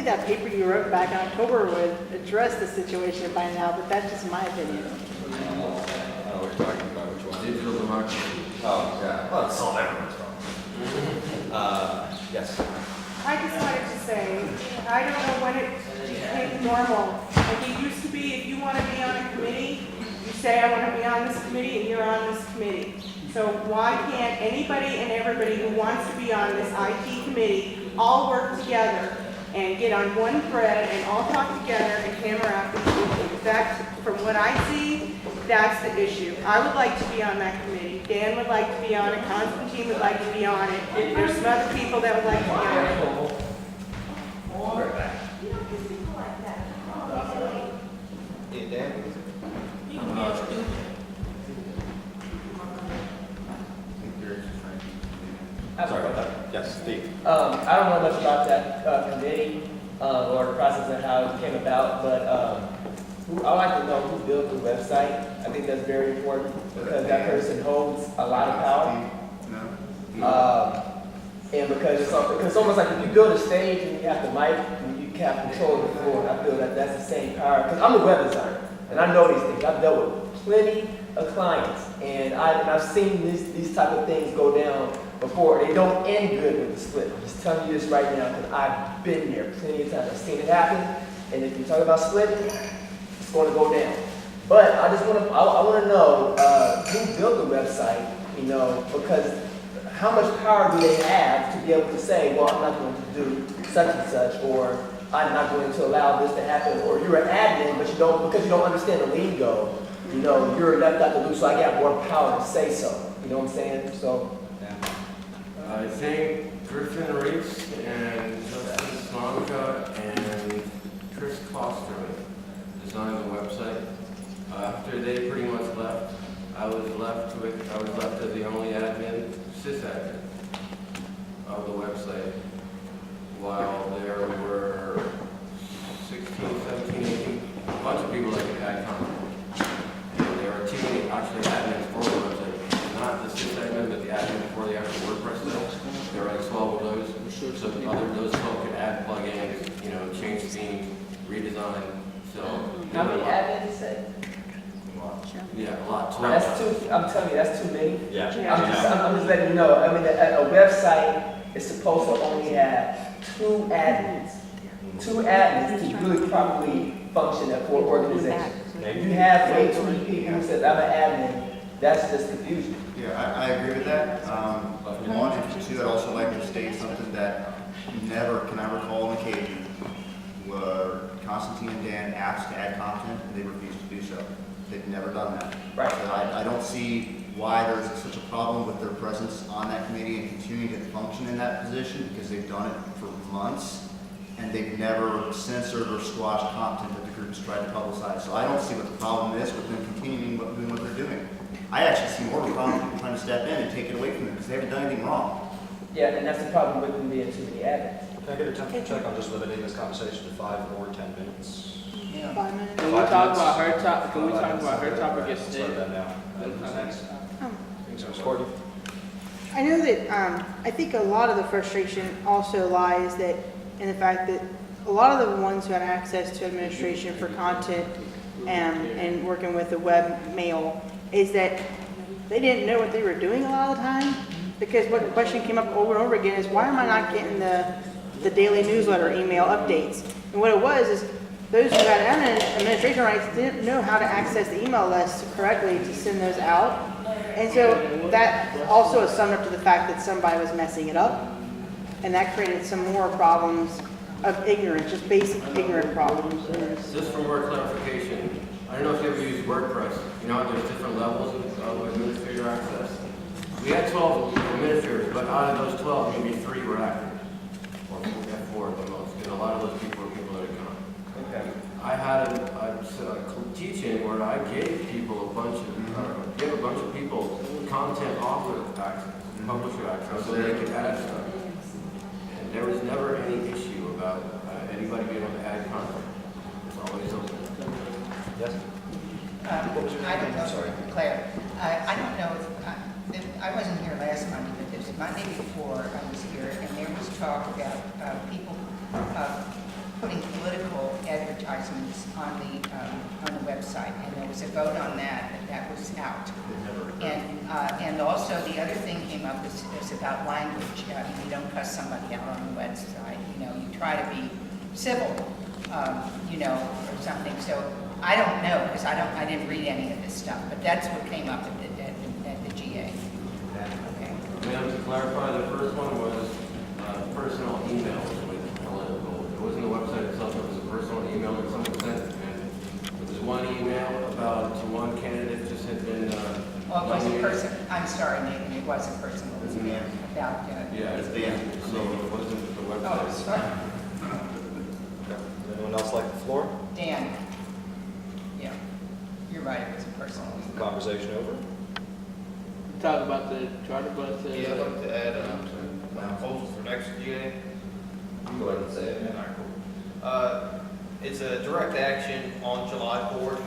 think that paper you wrote back in October would address the situation by now, but that's just my opinion. Oh, we're talking about which one? Digital democracy. Oh, yeah. Well, it's solve everyone's problem. Yes. I just wanted to say, I don't know when it became normal. Like it used to be, if you want to be on a committee, you say, I want to be on this committee, and you're on this committee. So why can't anybody and everybody who wants to be on this IT committee all work together and get on one thread and all talk together and hammer out these issues? That's, from what I see, that's the issue. I would like to be on that committee. Dan would like to be on it. Constantine would like to be on it. There's some other people that would like to be on it. Hey, Dan? Sorry about that. Yes, Steve. I don't know much about that committee or the process and how it came about, but I like to know who built the website. I think that's very important because that person holds a lot of power. And because it's almost like if you build a stage and you have the mic and you have control of the floor, I feel that that's the same power. Because I'm a web designer and I know these things. I've dealt with plenty of clients and I've seen these type of things go down before. They don't end good with the split. I'm just telling you this right now because I've been there plenty of times. I've seen it happen. And if you talk about split, it's going to go down. But I just want to know who built the website, you know, because how much power do they have to be able to say, well, I'm not going to do such and such, or I'm not going to allow this to happen, or you're an admin, but you don't, because you don't understand the lingo, you know, you're left out the loop, so I got more power to say so. You know what I'm saying? So, I think Griffin Reeves and Justin Slanka and Chris Klosterman designed the website. After they pretty much left, I was left as the only admin, sysadmin of the website, while there were 16, 17, 18, a bunch of people that could add content. And there are too many actually admins for the website, not the sysadmin, but the admin for the actual WordPress site. There were like 12 of those, so those 12 could add plugins, you know, change themes, redesign. So how many admins you said? Yeah, a lot. That's too. I'm telling you, that's too many. Yeah. I'm just letting you know. I mean, a website is supposed to only have two admins. Two admins to really properly function for an organization. If you have way too many people who says, I'm an admin, that's just confusion. Yeah, I agree with that. One, and two, I'd also like to state something that never can I recall an occasion where Constantine and Dan asked to add content and they refused to do so. They've never done that. Right. So I don't see why there's such a problem with their presence on that committee and continuing to function in that position, because they've done it for months and they've never censored or squashed content that the group has tried to publicize. So I don't see what the problem is with them continuing doing what they're doing. I actually see more of a problem with people trying to step in and take it away from them because they haven't done anything wrong. Yeah, and that's the problem with them being too many admins. Can I get a temperature check on just limiting this conversation to 5 or 10 minutes? 5 minutes. Can we talk about her topic? Can we talk about her topic Let's yesterday? start that now. Courtney? I know that I think a lot of the frustration also lies that in the fact that a lot of the ones who had access to administration for content and working with the web mail is that they didn't know what they were doing a lot of the time, because what the question came up over and over again is, why am I not getting the daily newsletter email updates? And what it was is those who had administration rights didn't know how to access the email list correctly to send those out. And so that also is summed up to the fact that somebody was messing it up, and that created some more problems of ignorance, just basic ignorant problems. Just for more clarification, I don't know if you ever use WordPress. You know, there's different levels of administrator access. We had 12 administrators, but out of those 12, maybe 3 were active, or we had 4 at the most, because a lot of those people were people that had gone. Okay. I had a teaching where I gave people gave a bunch of people content author access, publisher access, so they could add stuff. And there was never any issue about anybody being able to add content. It's always open. Yes? I don't know, sorry, Claire. I don't know if I wasn't here last Monday, but this Monday before I was here, and there was talk about people putting political advertisements on the website, and there was a vote on that, and that was out. And also the other thing came up is about language. You don't cuss somebody out on the website. You know, you try to be civil, you know, or something. So I don't know, because I didn't read any of this stuff, but that's what came up at the GA. Okay. Ma'am, to clarify, the first one was personal emails with political. It wasn't the website itself, it was a personal email that someone sent. And there was one email about one candidate just had been... Well, it wasn't person, I'm sorry, Nathan, it wasn't personal. It was about, Yeah, It's been. so it wasn't the oh, website. sorry, Does anyone else like the floor? Dan. Yeah, you're right, it was a personal. Conversation over? Talk about the charter bus. Yeah, I'd like to add my proposal for next GA. Go ahead and say it. All right, cool. It's a direct action on July 4th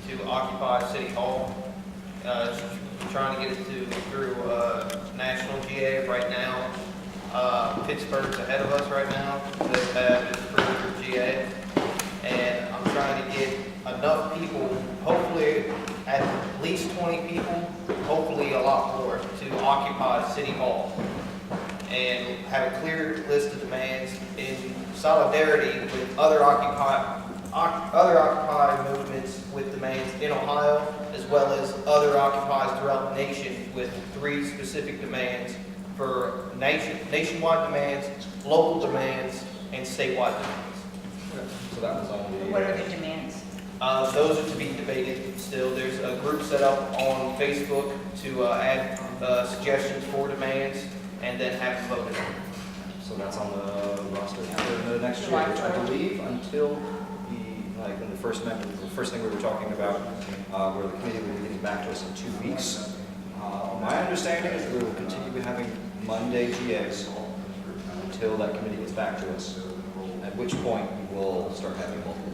to occupy City Hall. Trying to get it through national GA right now. Pittsburgh's ahead of us right now. They have it approved for GA. And I'm trying to get enough people, hopefully at least 20 people, hopefully a lot more, to occupy City Hall. And have a clear list of demands in solidarity with other Occupy movements with demands in Ohio, as well as other Occupies throughout the nation with 3 specific demands for nationwide demands, local demands, and statewide demands. So that was on the... What are the demands? Those are to be debated still. There's a group set up on Facebook to add suggestions for demands and then have it voted on. So that's on the roster for the next year, which I believe until in the first thing we were talking about, where the committee will be getting back to us in 2 weeks. My understanding is that we will continue having Monday GAs until that committee gets back to us, at which point we will start having multiple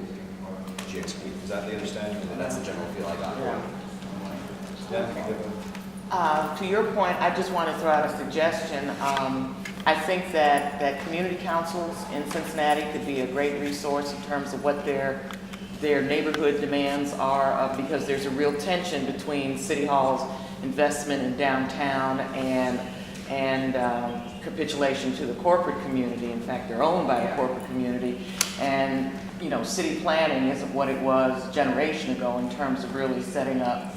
GAs. Is that the understanding? And that's the general feel I got. Yeah. To your point, I just want to throw out a suggestion. I think that community councils in Cincinnati could be a great resource in terms of what their neighborhood demands are, because there's a real tension between City Hall's investment in downtown and capitulation to the corporate community. In fact, they're owned by the corporate community. And, you know, city planning isn't what it was a generation ago in terms of really setting up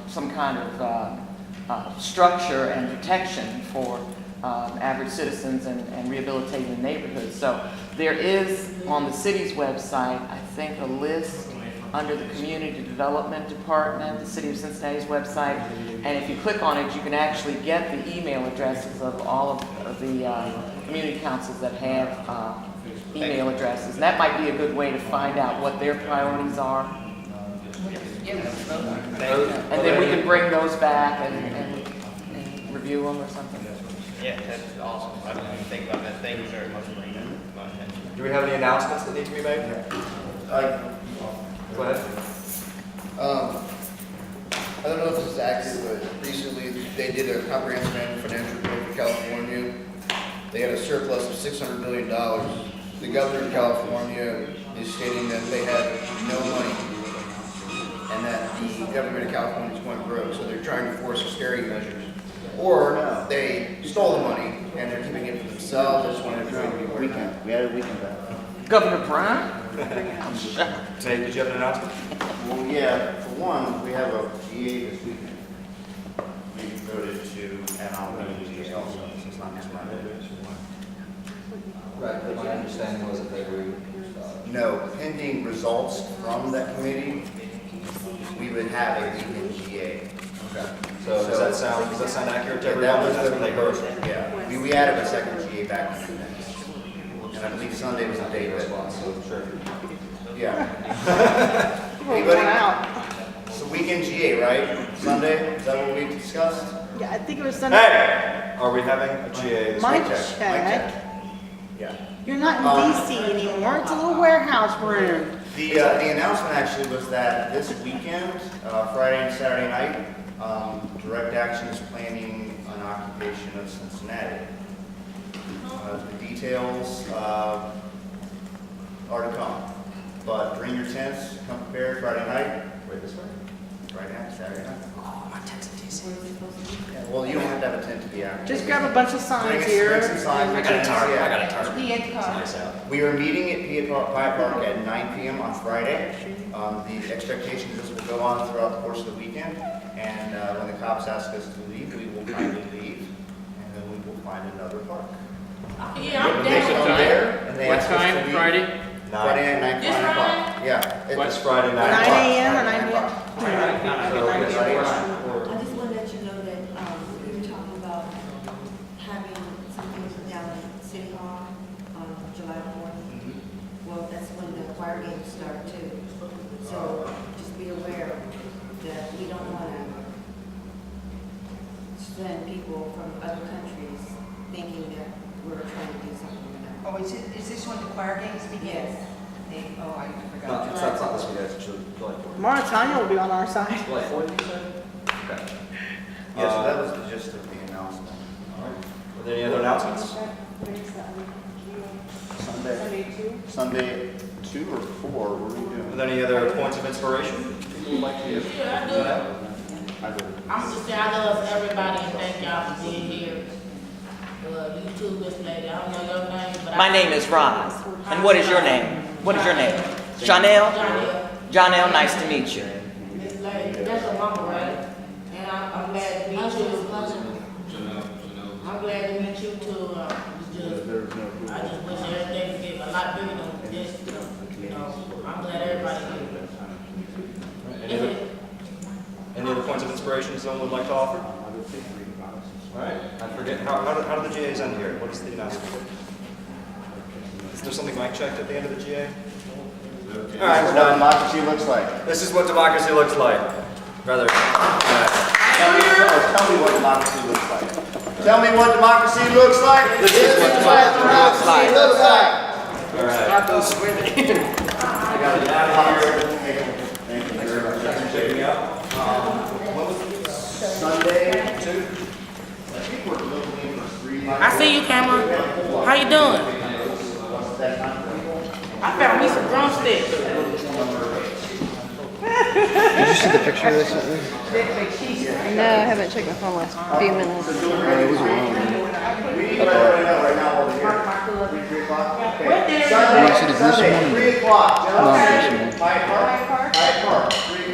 some kind of structure and protection for average citizens and rehabilitating the neighborhoods. So there is on the city's website, I think, a list under the Community Development Department, the City of Cincinnati's website, and if you click on it, you can actually get the email addresses of all of the community councils that have email addresses. And that might be a good way to find out what their priorities are. And then we can bring those back and review them or something. Yeah, that's awesome. I didn't even think about that. Thank you very much for bringing that to my attention. Do we have any announcements that need to be made? Go ahead. I don't know if this is accurate, but recently they did a comprehensive annual financial report for California. They had a surplus of $600 million. The governor of California is stating that they have no money and that the government of California is going broke, so they're trying to force austerity measures. Or they stole the money and they're keeping it for themselves. I just wanted everybody to be aware of that. We had a weekend back. Governor Brown? Tate, did you have an announcement? Well, yeah, for one, we have a GA this weekend. We voted to add on the GA also, so it's not just Monday. Right, but my understanding was that they were... No, pending results from that committee, we would have a weekend GA. Okay. So does that sound accurate to everyone? That was That's what they heard. yeah. We added a second GA back in the minutes. And I believe Sunday was the day that Sure. Yeah. Anybody? So weekend GA, right? Sunday? Is that what we discussed? Yeah, I think it was Sunday. Hey! Are we having a GA this Mic weekend? check. Yeah. You're not in DC anymore. It's a little warehouse room. The announcement actually was that this weekend, Friday and Saturday night, Direct Action is planning an occupation of Cincinnati. The details, are to come. But bring your tents, come prepared Friday night. Wait, this way? Friday night, Saturday night. Oh, my tent's well, you don't have to have a tent to be out. Just grab a bunch of signs here. Bring some signs. I got a tarp, I got a tarp. The end card. Nice out. We are meeting at Pia Park at 9 p.m. on Friday. The expectation is this will go on throughout the course of the weekend. And when the cops ask us to leave, we will kindly leave. And then we will find another park. Yeah, I'm They down. come there and they What ask us to time, leave. Friday? Friday at 9 This o'clock. Yeah. This Friday 9 night. a.m. or 9 9 p.m.? o'clock. I just want to let you know that, we were talking about having something down at City Hall on July 4th. Well, that's when the choir games start too. So just be aware that we don't want to send people from other countries thinking that we're trying to do something with them. Oh, is this when the choir games begin? Yes. Oh, I No, forgot. it's not this weekend, it's July 4th. Mauritania will be on our side. July 4th, you said? Okay. Yeah, so that was the gist of the announcement. All right. Are there any other announcements? Sunday 2 or 4, what are we Are doing? there any other points of inspiration people would like to use? Yeah, I do. I'm just saying, I love everybody and thank y'all for being here. YouTube this lady, I don't know your name, but My name is Ron. And what is your name? What is your name? Janelle? Janelle, nice to meet you. This lady, that's a mama, right? And I'm glad to meet you. I'm glad to meet you too. I just wish everything could get a lot bigger than this. You know, I'm glad everybody here. Any other points of inspiration someone would like to offer? All right, I forget, how do the GAs end here? What is the announcement? Is there something Mike checked at the end of the GA? All right, we're done. Democracy looks like. This is what democracy looks like. Rather, Tell me what democracy looks like. Tell me what democracy looks like. This is what democracy looks like. all right. I got it out of here. Thank you very much. Thanks for checking me out. What was it? Sunday 2? I think we're looking for 3. I see you, Cameron. How you doing? What's that time? I found me some drumsticks. Did you see the picture they sent me? No, I haven't checked my phone last few minutes. It was wrong. We need to right now over here. 3 o'clock? Okay. You see the gruesome one? 3 o'clock. No, gruesome one. Hyde Park. 3